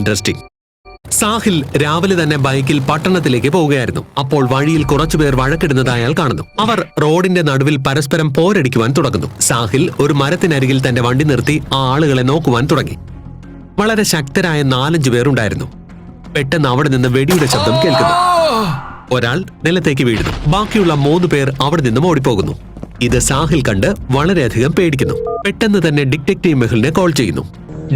Interesting. Sahil രാവിലെ തന്നെ ബൈക്കിൽ പട്ടണത്തിലേക്ക് പോവുകയായിരുന്നു. അപ്പോൾ വഴിയിൽ കുറച്ചുപേർ വഴക്കിടുന്നത് അയാൾ കാണുന്നു. അവർ റോഡിന്റെ നടുവിൽ പരസ്പരം പോരടിക്കുവാൻ തുടങ്ങുന്നു. സാഹിൽ ഒരു മരത്തിനരികിൽ തന്റെ വണ്ടി നിർത്തി ആ ആളുകളെ നോക്കുവാൻ തുടങ്ങി. വളരെ ശക്തരായ 4-5 പേരുണ്ടായിരുന്നു. പെട്ടെന്ന് അവിടെ നിന്ന് വെടിയുടെ ശബ്ദം കേൾക്കുന്നു. ഒരാൾ നിലത്തേക്ക് വീഴുന്നു. ബാക്കിയുള്ള 3 പേർ അവിടെ നിന്നും ഓടിപ്പോകുന്നു. ഇത് സാഹിൽ കണ്ട് വളരെയധികം പേടിക്കുന്നു. പെട്ടെന്ന് തന്നെ ഡിറ്റക്റ്റീവ് മെഹുലിനെ കോൾ ചെയ്യുന്നു.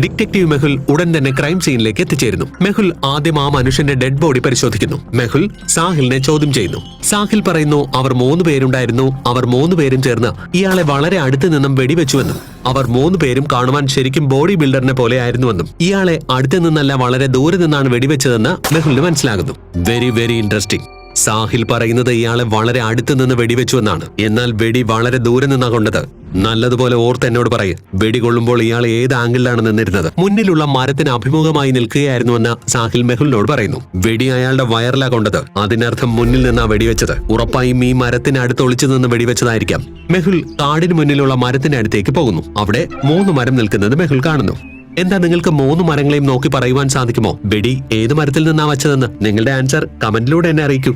ഡിറ്റക്റ്റീവ് മെഹുൽ ഉടൻ തന്നെ ക്രൈം സീനിലേക്ക് എത്തിച്ചേരുന്നു. മെഹുൽ ആദ്യം ആ മനുഷ്യന്റെ ഡെഡ് ബോഡി പരിശോധിക്കുന്നു. മെഹുൽ സാഹിലിനെ ചോദ്യം ചെയ്യുന്നു. സാഹിൽ പറയുന്നു അവർ 3 പേരുണ്ടായിരുന്നു. അവർ 3 പേരും ചേർന്ന് ഇയാളെ വളരെ അടുത്ത് നിന്നും വെടിവെച്ചുവെന്നും അവർ 3 പേരും കാണുവാൻ ശരിക്കും ബോഡി ബിൽഡറിനെ പോലെ ആയിരുന്നുവെന്നും ഇയാളെ അടുത്ത് നിന്നല്ല വളരെ ദൂരെ നിന്നാണ് വെടിവെച്ചതെന്ന് മെഹുലിന് മനസ്സിലാകുന്നു. Very very interesting. സാഹിൽ പറയുന്നത് ഇയാളെ വളരെ അടുത്ത് നിന്ന് വെടിവെച്ചു എന്നാണ്. എന്നാൽ വെടി വളരെ ദൂരെ നിന്നാ കൊണ്ടത്. നല്ലതുപോലെ ഓർത്ത് എന്നോട് പറയും. വെടി കൊള്ളുമ്പോൾ ഇയാൾ ഏത് ആംഗിളിലാണ് നിന്നിരുന്നത്? മുന്നിലുള്ള മരത്തിന് അഭിമുഖമായി നിൽക്കുകയായിരുന്നുവെന്ന് സാഹിൽ മെഹുലിനോട് പറയുന്നു. വെടി അയാളുടെ വയറിലാ കൊണ്ടത്. അതിനർത്ഥം മുന്നിൽ നിന്നാ വെടിവെച്ചത്. ഉറപ്പായും ഈ മരത്തിന് അടുത്ത് ഒളിച്ചു നിന്ന് വെടിവെച്ചതായിരിക്കാം. മെഹുൽ കാടിന് മുന്നിലുള്ള മരത്തിന്റെ അടുത്തേക്ക് പോകുന്നു. അവിടെ 3 മരം നിൽക്കുന്നത് മെഹുൽ കാണുന്നു. എന്താ നിങ്ങൾക്ക് 3 മരങ്ങളെയും നോക്കി പറയുവാൻ സാധിക്കുമോ വെടി ഏത് മരത്തിൽ നിന്നാ വച്ചതെന്ന്? നിങ്ങളുടെ ആൻസർ കമന്റിലൂടെ എന്നെ അറിയിക്കൂ.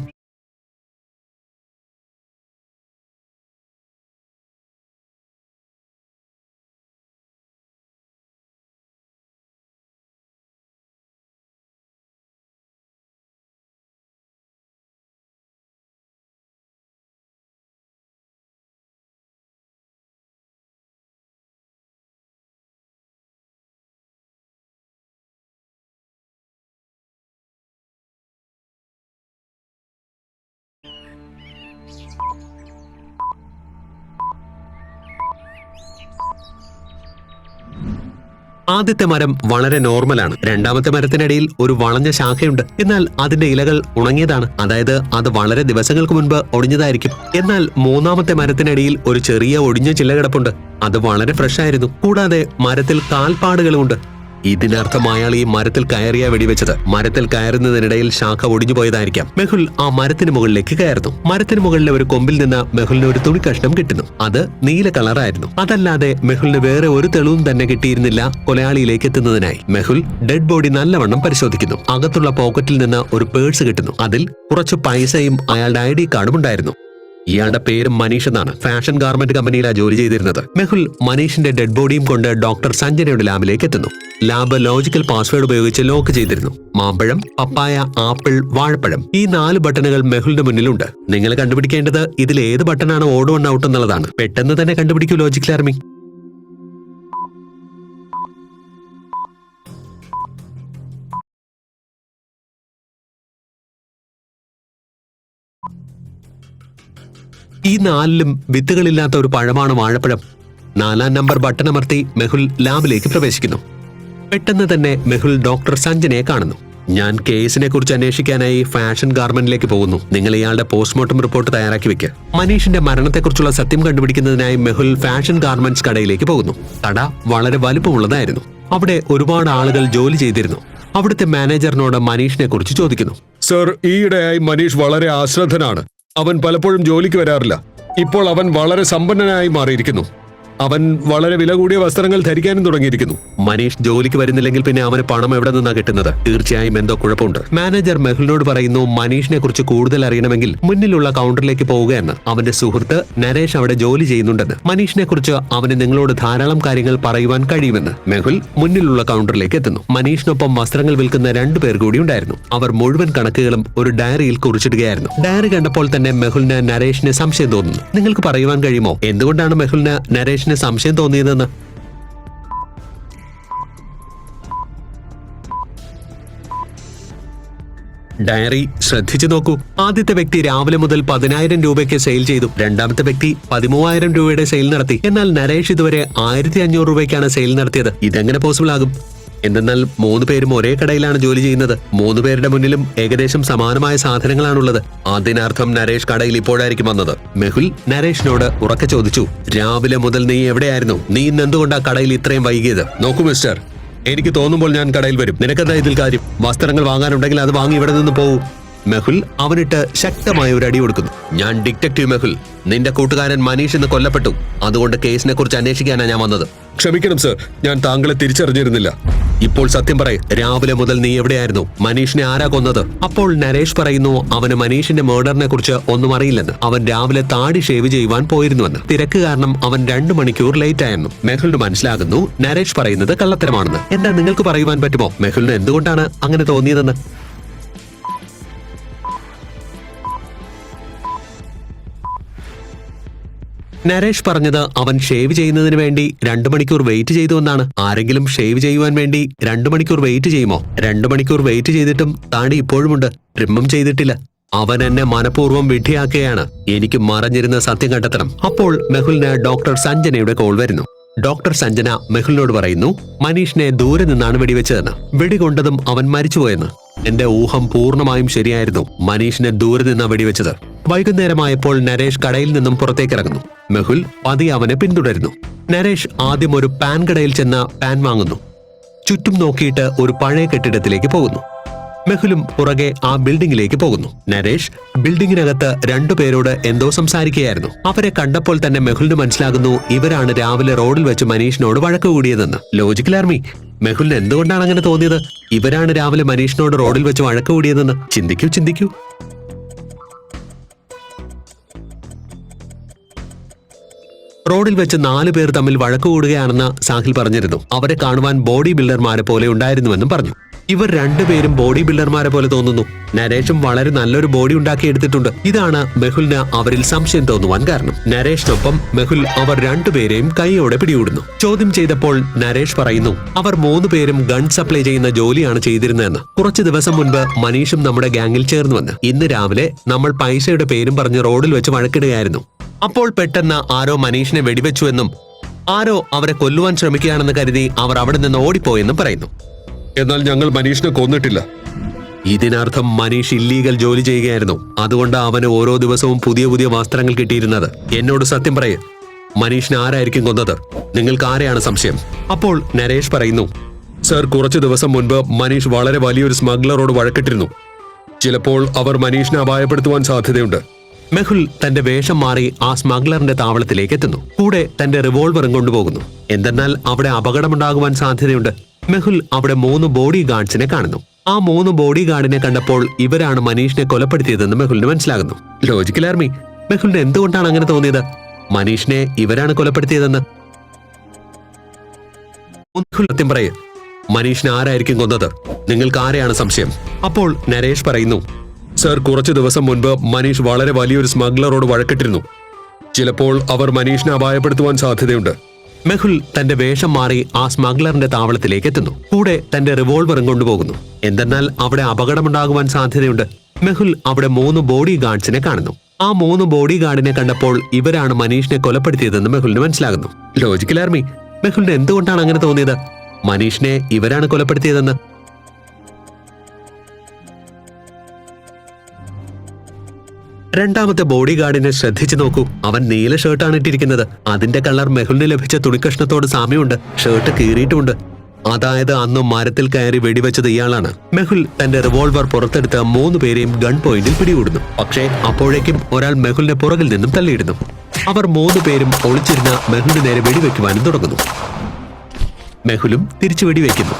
ആദ്യത്തെ മരം വളരെ നോർമലാണ്. രണ്ടാമത്തെ മരത്തിനിടയിൽ ഒരു വളഞ്ഞ ശാഖയുണ്ട്. എന്നാൽ അതിന്റെ ഇലകൾ ഉണങ്ങിയതാണ്. അതായത് അത് വളരെ ദിവസങ്ങൾക്ക് മുൻപ് ഒടിഞ്ഞതായിരിക്കും. എന്നാൽ 3ാമത്തെ മരത്തിനിടയിൽ ഒരു ചെറിയ ഒടിഞ്ഞ ചില്ല കിടപ്പുണ്ട്. അത് വളരെ ഫ്രഷ് ആയിരുന്നു. കൂടാതെ മരത്തിൽ കാൽപ്പാടുകളുമുണ്ട്. ഇതിനർത്ഥം അയാൾ ഈ മരത്തിൽ കയറിയാ വെടിവെച്ചത്. മരത്തിൽ കയറുന്നതിനിടയിൽ ശാഖ ഒടിഞ്ഞു പോയതായിരിക്കാം. മെഹുൽ ആ മരത്തിന് മുകളിലേക്ക് കയറുന്നു. മരത്തിന് മുകളിലെ ഒരു കൊമ്പിൽ നിന്ന് മെഹുലിന് ഒരു തുണി കഷ്ണം കിട്ടുന്നു. അത് നീല കളറായിരുന്നു. അതല്ലാതെ മെഹുലിന് വേറെ ഒരു തെളിവും തന്നെ കിട്ടിയിരുന്നില്ല കൊലയാളിയിലേക്ക് എത്തുന്നതിനായി. മെഹുൽ ഡെഡ് ബോഡി നല്ലവണ്ണം പരിശോധിക്കുന്നു. അകത്തുള്ള പോക്കറ്റിൽ നിന്ന് ഒരു പേഴ്സ് കിട്ടുന്നു. അതിൽ കുറച്ച് പൈസയും അയാളുടെ ID കാർഡും ഉണ്ടായിരുന്നു. ഇയാളുടെ പേര് മനീഷ് എന്നാണ്. ഫാഷൻ ഗാർമെന്റ് കമ്പനിയിലാണ് ജോലി ചെയ്തിരുന്നത്. മെഹുൽ മനീഷിന്റെ ഡെഡ് ബോഡിയും കൊണ്ട് ഡോക്ടർ സഞ്ജനയുടെ ലാബിലേക്ക് എത്തുന്നു. ലാബ് ലോജിക്കൽ പാസ്വേഡ് ഉപയോഗിച്ച് ലോക്ക് ചെയ്തിരുന്നു. മാമ്പഴം, പപ്പായ, ആപ്പിൾ, വാഴപ്പഴം ഈ 4 ബട്ടണുകൾ മെഹുലിന്റെ മുന്നിലുണ്ട്. നിങ്ങൾ കണ്ടുപിടിക്കേണ്ടത് ഇതിൽ ഏത് ബട്ടണാണ് ഓഡ് വൺ ഔട്ട് എന്നുള്ളതാണ്. പെട്ടെന്ന് തന്നെ കണ്ടുപിടിക്കൂ ലോജിക്കൽ ആർമി. ഈ 4ലും വിത്തുകളില്ലാത്ത ഒരു പഴമാണ് വാഴപ്പഴം. 4ാം നമ്പർ ബട്ടൺ അമർത്തി മെഹുൽ ലാബിലേക്ക് പ്രവേശിക്കുന്നു. പെട്ടെന്ന് തന്നെ മെഹുൽ ഡോക്ടർ സഞ്ജനയെ കാണുന്നു. ഞാൻ കേസിനെ കുറിച്ച് അന്വേഷിക്കാനായി ഫാഷൻ ഗാർമെന്റിലേക്ക് പോകുന്നു. നിങ്ങൾ ഇയാളുടെ പോസ്റ്റ്മോർട്ടം റിപ്പോർട്ട് തയ്യാറാക്കി വെക്കുക. മനീഷിന്റെ മരണത്തെക്കുറിച്ചുള്ള സത്യം കണ്ടുപിടിക്കുന്നതിനായി മെഹുൽ ഫാഷൻ ഗാർമെന്റ്സ് കടയിലേക്ക് പോകുന്നു. കട വളരെ വലുപ്പമുള്ളതായിരുന്നു. അവിടെ ഒരുപാട് ആളുകൾ ജോലി ചെയ്തിരുന്നു. അവിടുത്തെ മാനേജറിനോട് മനീഷിനെ കുറിച്ച് ചോദിക്കുന്നു. സർ, ഈയിടെയായി മനീഷ് വളരെ അശ്രദ്ധനാണ്. അവൻ പലപ്പോഴും ജോലിക്ക് വരാറില്ല. ഇപ്പോൾ അവൻ വളരെ സമ്പന്നനായി മാറിയിരിക്കുന്നു. അവൻ വളരെ വില കൂടിയ വസ്ത്രങ്ങൾ ധരിക്കാനും തുടങ്ങിയിരിക്കുന്നു. മനീഷ് ജോലിക്ക് വരുന്നില്ലെങ്കിൽ പിന്നെ അവന് പണം എവിടെ നിന്നാ കിട്ടുന്നത്? തീർച്ചയായും എന്തോ കുഴപ്പമുണ്ട്. മാനേജർ മെഹുലിനോട് പറയുന്നു മനീഷിനെ കുറിച്ച് കൂടുതൽ അറിയണമെങ്കിൽ മുന്നിലുള്ള കൗണ്ടറിലേക്ക് പോവുകയെന്ന്. അവന്റെ സുഹൃത്ത് നരേഷ് അവിടെ ജോലി ചെയ്യുന്നുണ്ടെന്ന്. മനീഷിനെ കുറിച്ച് അവന് നിങ്ങളോട് ധാരാളം കാര്യങ്ങൾ പറയുവാൻ കഴിയുമെന്ന്. മെഹുൽ മുന്നിലുള്ള കൗണ്ടറിലേക്ക് എത്തുന്നു. മനീഷിനൊപ്പം വസ്ത്രങ്ങൾ വിൽക്കുന്ന 2 പേർ കൂടി ഉണ്ടായിരുന്നു. അവർ മുഴുവൻ കണക്കുകളും ഒരു ഡയറിയിൽ കുറിച്ചിടുകയായിരുന്നു. ഡയറി കണ്ടപ്പോൾ തന്നെ മെഹുലിന് നരേഷിന് സംശയം തോന്നുന്നു. നിങ്ങൾക്ക് പറയുവാൻ കഴിയുമോ എന്തുകൊണ്ടാണ് മെഹുലിന് നരേഷിന് സംശയം തോന്നിയതെന്ന്? ഡയറി ശ്രദ്ധിച്ചു നോക്കൂ. ആദ്യത്തെ വ്യക്തി രാവിലെ മുതൽ 10,000 രൂപയ്ക്ക് സെയിൽ ചെയ്തു. രണ്ടാമത്തെ വ്യക്തി 13,000 രൂപയുടെ സെയിൽ നടത്തി. എന്നാൽ നരേഷ് ഇതുവരെ 1,500 രൂപയ്ക്കാണ് സെയിൽ നടത്തിയത്. ഇതെങ്ങനെ പോസിബിൾ ആകും? എന്തെന്നാൽ 3 പേരും ഒരേ കടയിലാണ് ജോലി ചെയ്യുന്നത്. 3 പേരുടെ മുന്നിലും ഏകദേശം സമാനമായ സാധനങ്ങളാണുള്ളത്. അതിനർത്ഥം നരേഷ് കടയിൽ ഇപ്പോഴായിരിക്കും വന്നത്. മെഹുൽ നരേഷിനോട് ഉറക്കെ ചോദിച്ചു, രാവിലെ മുതൽ നീ എവിടെയായിരുന്നു? നീ ഇന്ന് എന്തുകൊണ്ടാ കടയിൽ ഇത്രയും വൈകിയത്? നോക്കൂ മിസ്റ്റർ, എനിക്ക് തോന്നുമ്പോൾ ഞാൻ കടയിൽ വരും. നിനക്കെന്താ ഇതിൽ കാര്യം? വസ്ത്രങ്ങൾ വാങ്ങാനുണ്ടെങ്കിൽ അത് വാങ്ങി ഇവിടെ നിന്ന് പോകൂ. മെഹുൽ അവനിട്ട് ശക്തമായ ഒരു അടി കൊടുക്കുന്നു. ഞാൻ ഡിറ്റക്റ്റീവ് മെഹുൽ. നിന്റെ കൂട്ടുകാരൻ മനീഷ് ഇന്ന് കൊല്ലപ്പെട്ടു. അതുകൊണ്ട് കേസിനെ കുറിച്ച് അന്വേഷിക്കാനാണ് ഞാൻ വന്നത്. ക്ഷമിക്കണം സർ, ഞാൻ താങ്കളെ തിരിച്ചറിഞ്ഞിരുന്നില്ല. ഇപ്പോൾ സത്യം പറയ്, രാവിലെ മുതൽ നീ എവിടെയായിരുന്നു? മനീഷിനെ ആരാ കൊന്നത്? അപ്പോൾ നരേഷ് പറയുന്നു അവന് മനീഷിന്റെ മേർഡറിനെ കുറിച്ച് ഒന്നും അറിയില്ലെന്ന്. അവൻ രാവിലെ താടി ഷേവ് ചെയ്യുവാൻ പോയിരുന്നുവെന്ന്. തിരക്ക് കാരണം അവൻ 2 മണിക്കൂർ ലേറ്റ് ആയിരുന്നു. മെഹുലിന് മനസ്സിലാകുന്നു നരേഷ് പറയുന്നത് കള്ളത്തരമാണെന്ന്. എന്താ നിങ്ങൾക്ക് പറയുവാൻ പറ്റുമോ മെഹുലിന് എന്തുകൊണ്ടാണ് അങ്ങനെ തോന്നിയതെന്ന്? നരേഷ് പറഞ്ഞത് അവൻ ഷേവ് ചെയ്യുന്നതിന് വേണ്ടി 2 മണിക്കൂർ വെയിറ്റ് ചെയ്തു എന്നാണ്. ആരെങ്കിലും ഷേവ് ചെയ്യുവാൻ വേണ്ടി 2 മണിക്കൂർ വെയിറ്റ് ചെയ്യുമോ? 2 മണിക്കൂർ വെയിറ്റ് ചെയ്തിട്ടും താടി ഇപ്പോഴുമുണ്ട്, ട്രിമ്മും ചെയ്തിട്ടില്ല. അവൻ എന്നെ മനഃപൂർവ്വം വിഡ്ഢിയാക്കുകയാണ്. എനിക്ക് മറഞ്ഞിരുന്ന സത്യം കണ്ടെത്തണം. അപ്പോൾ മെഹുലിന് ഡോക്ടർ സഞ്ജനയുടെ കോൾ വരുന്നു. ഡോക്ടർ സഞ്ജന മെഹുലിനോട് പറയുന്നു മനീഷിനെ ദൂരെ നിന്നാണ് വെടിവെച്ചതെന്ന്. വെടികൊണ്ടതും അവൻ മരിച്ചുപോയെന്ന്. എന്റെ ഊഹം പൂർണ്ണമായും ശരിയായിരുന്നു. മനീഷിനെ ദൂരെ നിന്നാ വെടിവെച്ചത്. വൈകുന്നേരമായപ്പോൾ നരേഷ് കടയിൽ നിന്നും പുറത്തേക്കിറങ്ങുന്നു. മെഹുൽ പതിയെ അവനെ പിന്തുടരുന്നു. നരേഷ് ആദ്യം ഒരു പാൻ കടയിൽ ചെന്ന് പാൻ വാങ്ങുന്നു. ചുറ്റും നോക്കിയിട്ട് ഒരു പഴയ കെട്ടിടത്തിലേക്ക് പോകുന്നു. മെഹുലും പുറകെ ആ ബിൽഡിംഗിലേക്ക് പോകുന്നു. നരേഷ് ബിൽഡിംഗിനകത്ത് 2 പേരോട് എന്തോ സംസാരിക്കുകയായിരുന്നു. അവരെ കണ്ടപ്പോൾ തന്നെ മെഹുലിന് മനസ്സിലാകുന്നു ഇവരാണ് രാവിലെ റോഡിൽ വെച്ച് മനീഷിനോട് വഴക്ക് കൂടിയതെന്ന്. ലോജിക്കൽ ആർമി, മെഹുലിന് എന്തുകൊണ്ടാണ് അങ്ങനെ തോന്നിയത്? ഇവരാണ് രാവിലെ മനീഷിനോട് റോഡിൽ വെച്ച് വഴക്ക് കൂടിയതെന്ന്. ചിന്തിക്കൂ. റോഡിൽ വെച്ച് 4 പേർ തമ്മിൽ വഴക്ക് കൂടുകയാണെന്ന് സാഹിൽ പറഞ്ഞിരുന്നു. അവരെ കാണുവാൻ ബോഡി ബിൽഡർമാരെ പോലെ ഉണ്ടായിരുന്നുവെന്നും പറഞ്ഞു. ഇവർ 2 പേരും ബോഡി ബിൽഡർമാരെ പോലെ തോന്നുന്നു. നരേഷും വളരെ നല്ലൊരു ബോഡി ഉണ്ടാക്കിയെടുത്തിട്ടുണ്ട്. ഇതാണ് മെഹുലിന് അവരിൽ സംശയം തോന്നുവാൻ കാരണം. നരേഷിനൊപ്പം മെഹുൽ അവർ 2 പേരെയും കൈയോടെ പിടികൂടുന്നു. ചോദ്യം ചെയ്തപ്പോൾ നരേഷ് പറയുന്നു അവർ 3 പേരും ഗൺ സപ്ലൈ ചെയ്യുന്ന ജോലിയാണ് ചെയ്തിരുന്നതെന്ന്. കുറച്ചു ദിവസം മുൻപ് മനീഷും നമ്മുടെ ഗാങ്ങിൽ ചേർന്നുവെന്ന്. ഇന്ന് രാവിലെ നമ്മൾ പൈസയുടെ പേരും പറഞ്ഞ് റോഡിൽ വെച്ച് വഴക്കിടുകയായിരുന്നു. അപ്പോൾ പെട്ടെന്ന് ആരോ മനീഷിനെ വെടിവെച്ചുവെന്നും ആരോ അവരെ കൊല്ലുവാൻ ശ്രമിക്കുകയാണെന്ന് കരുതി അവർ അവിടെ നിന്ന് ഓടിപ്പോയെന്നും പറയുന്നു. എന്നാൽ ഞങ്ങൾ മനീഷിനെ കൊന്നിട്ടില്ല. ഇതിനർത്ഥം മനീഷ് ഇല്ലീഗൽ ജോലി ചെയ്യുകയായിരുന്നു. അതുകൊണ്ട് അവന് ഓരോ ദിവസവും പുതിയ വസ്ത്രങ്ങൾ കിട്ടിയിരുന്നത്. എന്നോട് സത്യം പറയ്, മനീഷിനെ ആരായിരിക്കും കൊന്നത്? നിങ്ങൾക്ക് ആരെയാണ് സംശയം? അപ്പോൾ നരേഷ് പറയുന്നു സർ, കുറച്ചു ദിവസം മുൻപ് മനീഷ് വളരെ വലിയൊരു സ്മഗ്ലറോട് വഴക്കിട്ടിരുന്നു. ചിലപ്പോൾ അവർ മനീഷിനെ അപായപ്പെടുത്തുവാൻ സാധ്യതയുണ്ട്. മെഹുൽ തന്റെ വേഷം മാറി ആ സ്മഗ്ലറിന്റെ താവളത്തിലേക്ക് എത്തുന്നു. കൂടെ തന്റെ റിവോൾവറും കൊണ്ടുപോകുന്നു. എന്തെന്നാൽ അവിടെ അപകടമുണ്ടാകുവാൻ സാധ്യതയുണ്ട്. മെഹുൽ അവിടെ 3 ബോഡി ഗാർഡ്സിനെ കാണുന്നു. ആ 3 ബോഡി ഗാർഡിനെ കണ്ടപ്പോൾ ഇവരാണ് മനീഷിനെ കൊലപ്പെടുത്തിയതെന്ന് മെഹുലിന് മനസ്സിലാകുന്നു. ലോജിക്കൽ ആർമി, മെഹുലിന് എന്തുകൊണ്ടാണ് അങ്ങനെ തോന്നിയത്? മനീഷിനെ ഇവരാണ് കൊലപ്പെടുത്തിയതെന്ന്. സത്യം പറയ്, മനീഷിനെ ആരായിരിക്കും കൊന്നത്? നിങ്ങൾക്ക് ആരെയാണ് സംശയം? അപ്പോൾ നരേഷ് പറയുന്നു സർ, കുറച്ചു ദിവസം മുൻപ് മനീഷ് വളരെ വലിയൊരു സ്മഗ്ലറോട് വഴക്കിട്ടിരുന്നു. ചിലപ്പോൾ അവർ മനീഷിനെ അപായപ്പെടുത്തുവാൻ സാധ്യതയുണ്ട്. മെഹുൽ തന്റെ വേഷം മാറി ആ സ്മഗ്ലറിന്റെ താവളത്തിലേക്ക് എത്തുന്നു. കൂടെ തന്റെ റിവോൾവറും കൊണ്ടുപോകുന്നു. എന്തെന്നാൽ അവിടെ അപകടമുണ്ടാകുവാൻ സാധ്യതയുണ്ട്. മെഹുൽ അവിടെ 3 ബോഡി ഗാർഡ്സിനെ കാണുന്നു. ആ 3 ബോഡി ഗാർഡിനെ കണ്ടപ്പോൾ ഇവരാണ് മനീഷിനെ കൊലപ്പെടുത്തിയതെന്ന് മെഹുലിന് മനസ്സിലാകുന്നു. ലോജിക്കൽ ആർമി, മെഹുലിന് എന്തുകൊണ്ടാണ് അങ്ങനെ തോന്നിയത്? മനീഷിനെ ഇവരാണ് കൊലപ്പെടുത്തിയതെന്ന്. രണ്ടാമത്തെ ബോഡി ഗാർഡിനെ ശ്രദ്ധിച്ചു നോക്കൂ. അവൻ നീല ഷർട്ടാണ് ഇട്ടിരിക്കുന്നത്. അതിന്റെ കളർ മെഹുലിന് ലഭിച്ച തുണിക്കഷ്ണത്തോട് സാമ്യമുണ്ട്. ഷർട്ട് കീറിയിട്ടുമുണ്ട്. അതായത് അന്ന് മരത്തിൽ കയറി വെടിവെച്ചത് ഇയാളാണ്. മെഹുൽ തന്റെ റിവോൾവർ പുറത്തെടുത്ത് 3 പേരെയും ഗൺ പോയിന്റിൽ പിടികൂടുന്നു. പക്ഷേ അപ്പോഴേക്കും ഒരാൾ മെഹുലിനെ പുറകിൽ നിന്നും തള്ളിയിടുന്നു. അവർ 3 പേരും ഒളിച്ചിരുന്ന മെഹുലിന് നേരെ വെടിവെക്കുവാനും തുടങ്ങുന്നു. മെഹുലും തിരിച്ചു വെടിവെക്കുന്നു.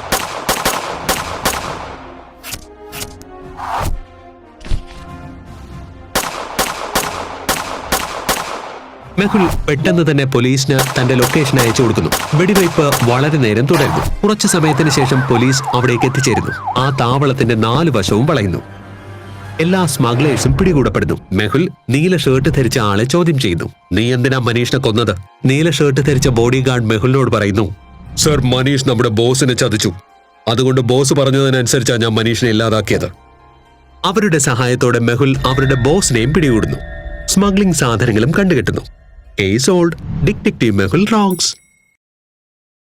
മെഹുൽ പെട്ടെന്ന് തന്നെ പോലീസിന് തന്റെ ലൊക്കേഷൻ അയച്ചു കൊടുക്കുന്നു. വെടിവയ്പ് വളരെ നേരം തുടരുന്നു. കുറച്ചു സമയത്തിന് ശേഷം പോലീസ് അവിടേക്ക് എത്തിച്ചേരുന്നു. ആ താവളത്തിന്റെ 4 വശവും വളയുന്നു. എല്ലാ സ്മഗ്ലേഴ്സും പിടികൂടപ്പെടുന്നു. മെഹുൽ നീല ഷർട്ട് ധരിച്ച ആളെ ചോദ്യം ചെയ്യുന്നു. നീ എന്തിനാ മനീഷിനെ കൊന്നത്? നീല ഷർട്ട് ധരിച്ച ബോഡി ഗാർഡ് മെഹുലിനോട് പറയുന്നു സർ, മനീഷ് നമ്മുടെ ബോസിനെ ചതിച്ചു. അതുകൊണ്ട് ബോസ് പറഞ്ഞതിനനുസരിച്ചാണ് ഞാൻ മനീഷിനെ ഇല്ലാതാക്കിയത്. അവരുടെ സഹായത്തോടെ മെഹുൽ അവരുടെ ബോസിനെയും പിടികൂടുന്നു. സ്മഗ്ലിംഗ് സാധനങ്ങളും കണ്ടുകെട്ടുന്നു. Case old, detective Mehul wrongs.